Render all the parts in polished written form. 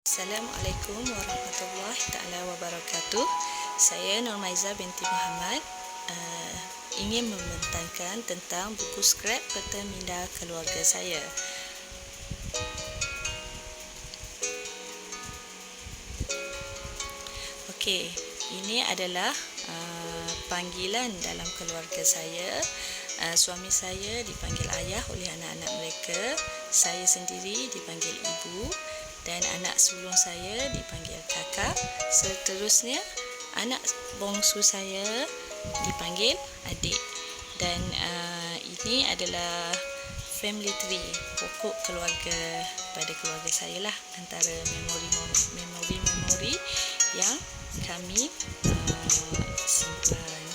Assalamualaikum warahmatullahi taala wabarakatuh. Saya Nurmaiza binti Muhammad ingin membentangkan tentang buku skrap peta minda keluarga saya. Okey, ini adalah panggilan dalam keluarga saya. Suami saya dipanggil ayah oleh anak-anak mereka. Saya sendiri dipanggil ibu dan anak sulung saya dipanggil kakak. Seterusnya, anak bongsu saya dipanggil adik. Dan ini adalah family tree, pokok keluarga pada keluarga saya lah, antara memori-memori yang kami simpan.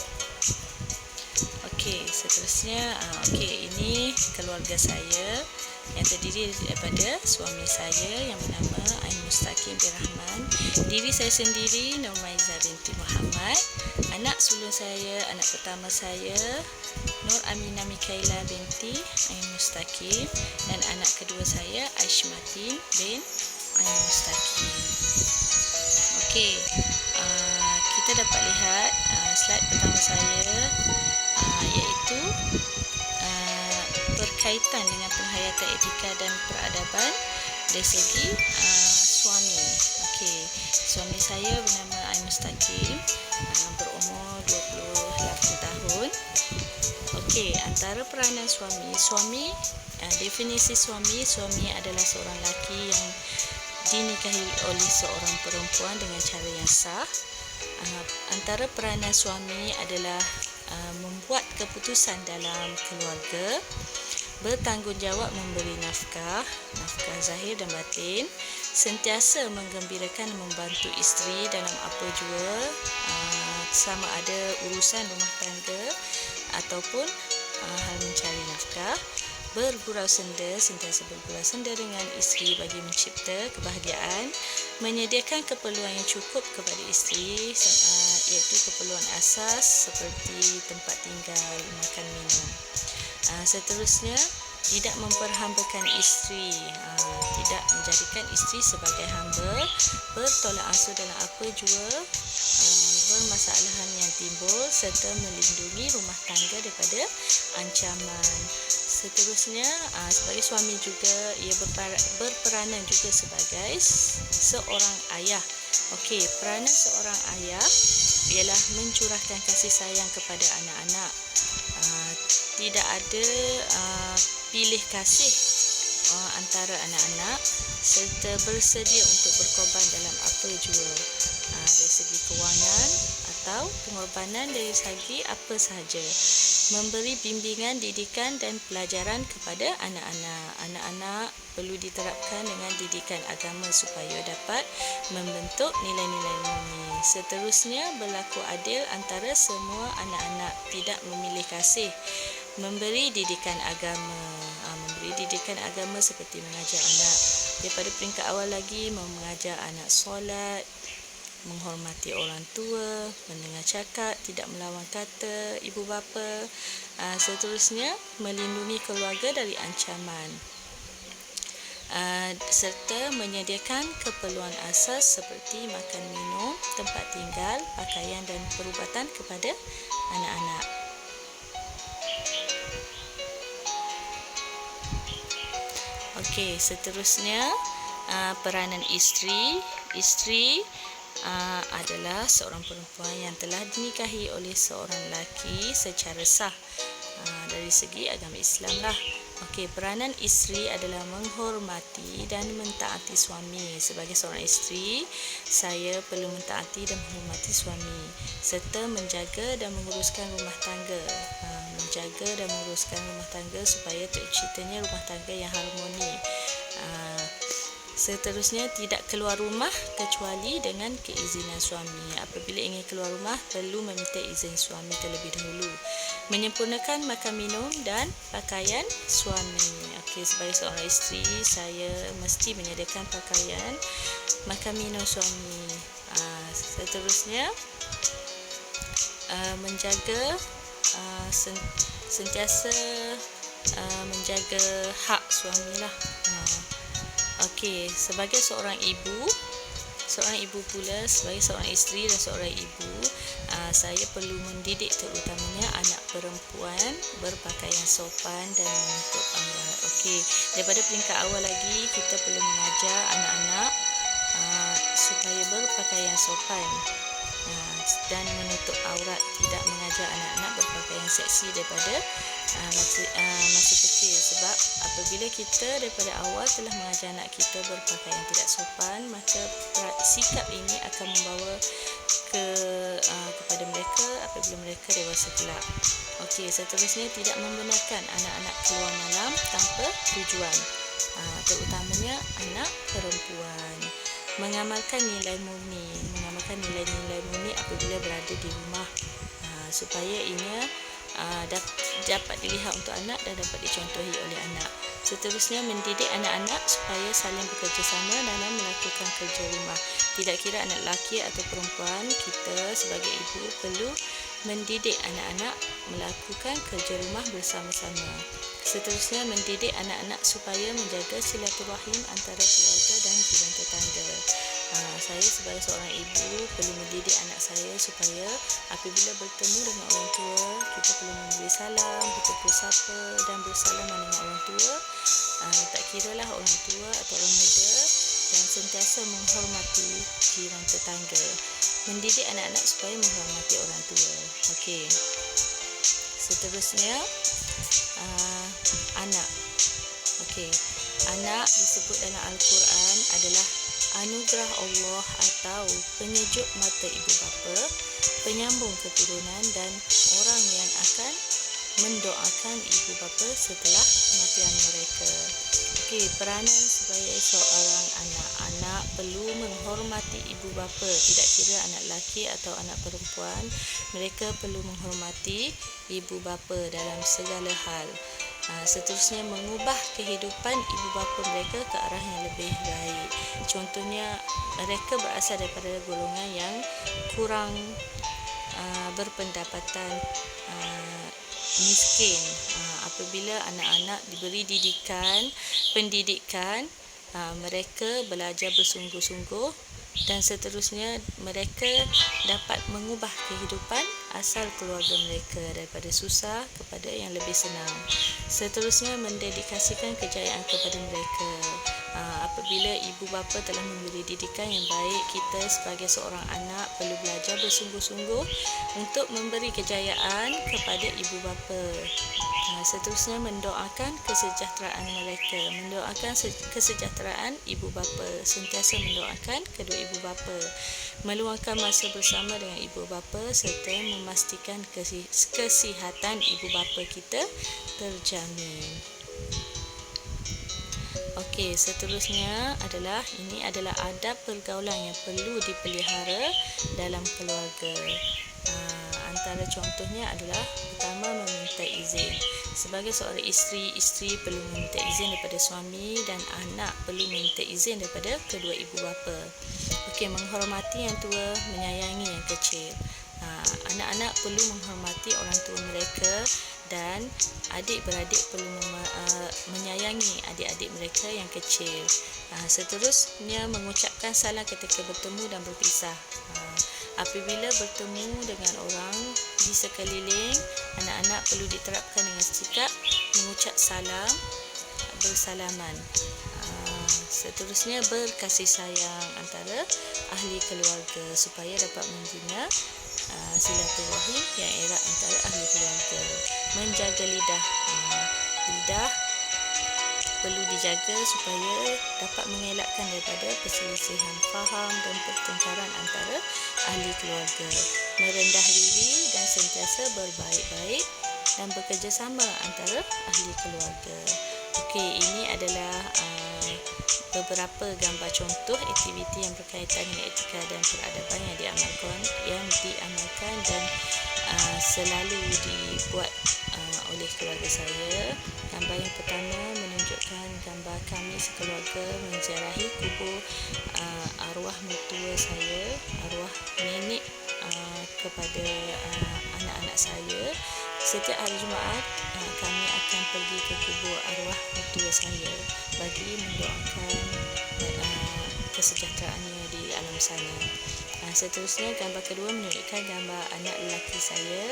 Okey, seterusnya ini keluarga saya yang terdiri daripada suami saya yang bernama Ain Mustaqim bin Rahman, diri saya sendiri Nurmaiza binti Muhammad, anak sulung saya, anak pertama saya Nur Aminah Mikaila binti Ain Mustaqim, dan anak kedua saya Aishmatin bin Ain Mustaqim. Okey, kita dapat lihat slide pertama saya, iaitu berkaitan dengan penghayatan etika dan peradaban dari segi suami. Okey, suami saya bernama Ain Mustaqim, berumur 28 tahun. Okey, antara peranan suami, definisi suami adalah seorang lelaki yang dinikahi oleh seorang perempuan dengan cara yang sah. Antara peranan suami adalah membuat keputusan dalam keluarga, bertanggungjawab memberi nafkah zahir dan batin, sentiasa menggembirakan membantu isteri dalam apa jua, sama ada urusan rumah tangga ataupun hal mencari nafkah, sentiasa bergurau senda dengan isteri bagi mencipta kebahagiaan, menyediakan keperluan yang cukup kepada isteri, iaitu keperluan asas seperti tempat tinggal, makan, minum. Seterusnya, tidak memperhambakan isteri, tidak menjadikan isteri sebagai hamba, bertolak ansur dalam apa jua permasalahan yang timbul, serta melindungi rumah tangga daripada ancaman. Seterusnya, sebagai suami juga, ia berperanan juga sebagai seorang ayah. Okey, peranan seorang ayah ialah mencurahkan kasih sayang kepada anak-anak. Tidak ada pilih kasih antara anak-anak, serta bersedia untuk berkorban dalam apa jua, dari segi kewangan atau pengorbanan dari segi apa sahaja. Memberi bimbingan, didikan dan pelajaran kepada anak-anak. Anak-anak perlu diterapkan dengan didikan agama supaya dapat membentuk nilai-nilai murni. Seterusnya, berlaku adil antara semua anak-anak, tidak memilih kasih. Memberi didikan agama seperti mengajar anak daripada peringkat awal lagi, mengajar anak solat, menghormati orang tua, mendengar cakap, tidak melawan kata ibu bapa. Seterusnya, melindungi keluarga dari ancaman, serta menyediakan keperluan asas seperti makan, minum, tempat tinggal, pakaian dan perubatan kepada anak-anak. Okey, seterusnya, peranan isteri. Isteri adalah seorang perempuan yang telah dinikahi oleh seorang lelaki secara sah, dari segi agama Islam lah. Okey, peranan isteri adalah menghormati dan mentaati suami. Sebagai seorang isteri, saya perlu mentaati dan menghormati suami, serta menjaga dan menguruskan rumah tangga. Supaya terciptanya rumah tangga yang harmoni. Seterusnya, tidak keluar rumah kecuali dengan keizinan suami. Apabila ingin keluar rumah, perlu meminta izin suami terlebih dahulu. Menyempurnakan makan, minum dan pakaian suami. Okey, sebagai seorang isteri, saya mesti menyediakan pakaian, makan, minum suami. Seterusnya, sentiasa menjaga hak suami lah. Okey, sebagai seorang ibu pula, sebagai seorang isteri dan seorang ibu, saya perlu mendidik terutamanya anak perempuan berpakaian sopan dan menutup aurat. Okey, daripada peringkat awal lagi kita perlu mengajar anak-anak supaya berpakaian sopan dan menutup aurat, tidak mengajar anak-anak berpakaian seksi daripada masih kecil. Sebab apabila kita daripada awal telah mengajar anak kita berpakaian tidak sopan, maka sikap ini akan membawa kepada mereka apabila mereka dewasa kelak. Okey, seterusnya tidak membenarkan anak-anak keluar malam tanpa tujuan, terutamanya anak perempuan. Mengamalkan nilai murni apabila berada di rumah, supaya ianya dapat dilihat untuk anak dan dapat dicontohi oleh anak. Seterusnya, mendidik anak-anak supaya saling bekerjasama dalam melakukan kerja rumah. Tidak kira anak lelaki atau perempuan, kita sebagai ibu perlu mendidik anak-anak melakukan kerja rumah bersama-sama. Seterusnya, mendidik anak-anak supaya menjaga silaturahim antara keluarga dan jiran tetangga. Saya sebagai seorang ibu perlu mendidik anak saya supaya apabila bertemu dengan orang tua, kita perlu memberi salam, bertegur sapa dan bersalaman dengan orang tua, tak kiralah orang tua atau orang muda, dan sentiasa menghormati jiran tetangga. Mendidik anak-anak supaya menghormati orang tua. Okey. Seterusnya, anak. Okey. Anak disebut dalam Al-Quran adalah anugerah Allah atau penyejuk mata ibu bapa, penyambung keturunan dan orang yang akan mendoakan ibu bapa setelah kematian mereka. Okey, peranan sebagai seorang anak perlu menghormati ibu bapa, tidak kira anak lelaki atau anak perempuan, mereka perlu menghormati ibu bapa dalam segala hal. Seterusnya, mengubah kehidupan ibu bapa mereka ke arah yang lebih baik. Contohnya, mereka berasal daripada golongan yang kurang berpendapatan, miskin. Apabila anak-anak diberi pendidikan, mereka belajar bersungguh-sungguh dan seterusnya mereka dapat mengubah kehidupan asal keluarga mereka daripada susah kepada yang lebih senang. Seterusnya, mendedikasikan kejayaan kepada mereka. Apabila ibu bapa telah memberi didikan yang baik, kita sebagai seorang anak perlu belajar bersungguh-sungguh untuk memberi kejayaan kepada ibu bapa. Seterusnya, mendoakan kesejahteraan mereka, mendoakan kesejahteraan ibu bapa, sentiasa mendoakan kedua ibu bapa, meluangkan masa bersama dengan ibu bapa serta memastikan kesihatan ibu bapa kita terjamin. Okey, seterusnya ini adalah adab pergaulan yang perlu dipelihara dalam keluarga. Antara contohnya adalah pertama, meminta izin. Sebagai seorang isteri perlu meminta izin daripada suami dan anak perlu meminta izin daripada kedua ibu bapa. Okey, menghormati yang tua, menyayangi yang kecil. Anak-anak perlu menghormati orang tua mereka dan adik-beradik perlu menyayangi adik-adik mereka yang kecil. Seterusnya, mengucapkan salam ketika bertemu dan berpisah. Apabila bertemu dengan orang di sekeliling, anak-anak perlu diterapkan dengan sikap mengucap salam, bersalaman. Seterusnya, berkasih sayang antara ahli keluarga supaya dapat membina silaturahim yang erat antara ahli keluarga. Menjaga lidah. Lidah perlu dijaga supaya dapat mengelakkan daripada perselisihan faham dan pertengkaran antara ahli keluarga. Merendah diri dan sentiasa berbaik-baik dan bekerjasama antara ahli keluarga. Okey, ini adalah beberapa gambar contoh aktiviti yang berkaitan dengan etika dan peradaban yang diamalkan dan selalu dibuat oleh keluarga saya. Gambar yang pertama menunjukkan gambar kami sekeluarga menziarahi kubur arwah mertua saya, arwah nenek kepada anak-anak saya. setiap hari Jumaat kami akan pergi ke kubur arwah mertua saya bagi mendoakan kesejahteraannya di alam sana. Seterusnya, gambar kedua menunjukkan gambar anak lelaki saya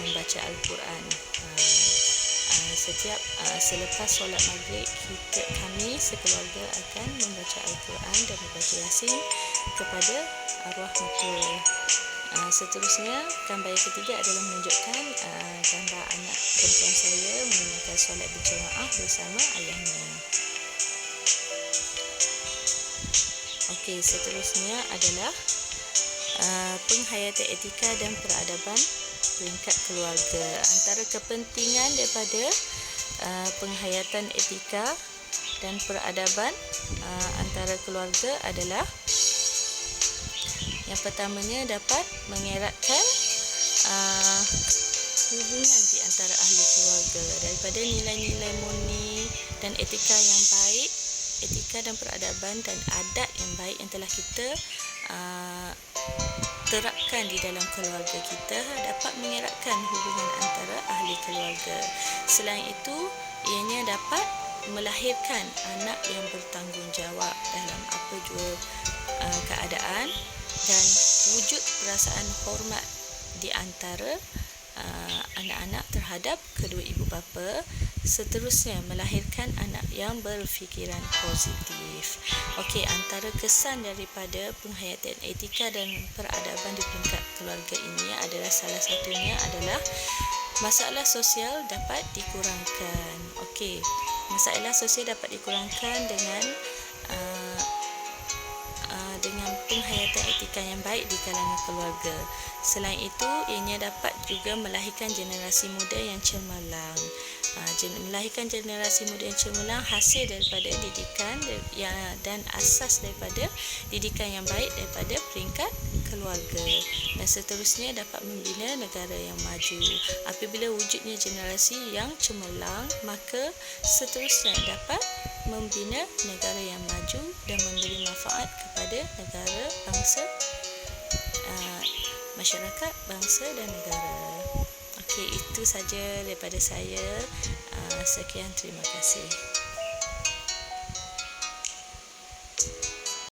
membaca Al-Quran. Setiap selepas solat maghrib, kami sekeluarga akan membaca Al-Quran dan membaca Yasin kepada arwah mertua. Seterusnya, gambar yang ketiga adalah menunjukkan gambar anak perempuan saya menunaikan solat berjemaah bersama ayahnya. Okey, seterusnya adalah penghayatan etika dan peradaban peringkat keluarga. Antara kepentingan daripada penghayatan etika dan peradaban antara keluarga adalah yang pertamanya dapat mengeratkan hubungan di antara ahli keluarga daripada nilai-nilai murni dan etika yang baik, etika dan peradaban dan adat yang baik yang telah kita terapkan di dalam keluarga kita dapat mengeratkan hubungan antara ahli keluarga. Selain itu, ianya dapat melahirkan anak yang bertanggungjawab dalam apa jua keadaan dan wujud perasaan hormat di antara anak-anak terhadap kedua ibu bapa. Seterusnya, melahirkan anak yang berfikiran positif. Okey, antara kesan daripada penghayatan etika dan peradaban di peringkat keluarga ini adalah salah satunya adalah masalah sosial dapat dikurangkan. Okey, masalah sosial dapat dikurangkan dengan penghayatan etika yang baik di kalangan keluarga. Selain itu, ianya dapat juga melahirkan generasi muda yang cemerlang. Melahirkan generasi muda yang cemerlang hasil daripada didikan dan asas daripada didikan yang baik daripada peringkat keluarga. Dan seterusnya dapat membina negara yang maju. Apabila wujudnya generasi yang cemerlang, maka seterusnya dapat membina negara yang maju dan memberi manfaat kepada negara, bangsa, masyarakat, bangsa dan negara. Okey, itu saja daripada saya. Sekian, terima kasih.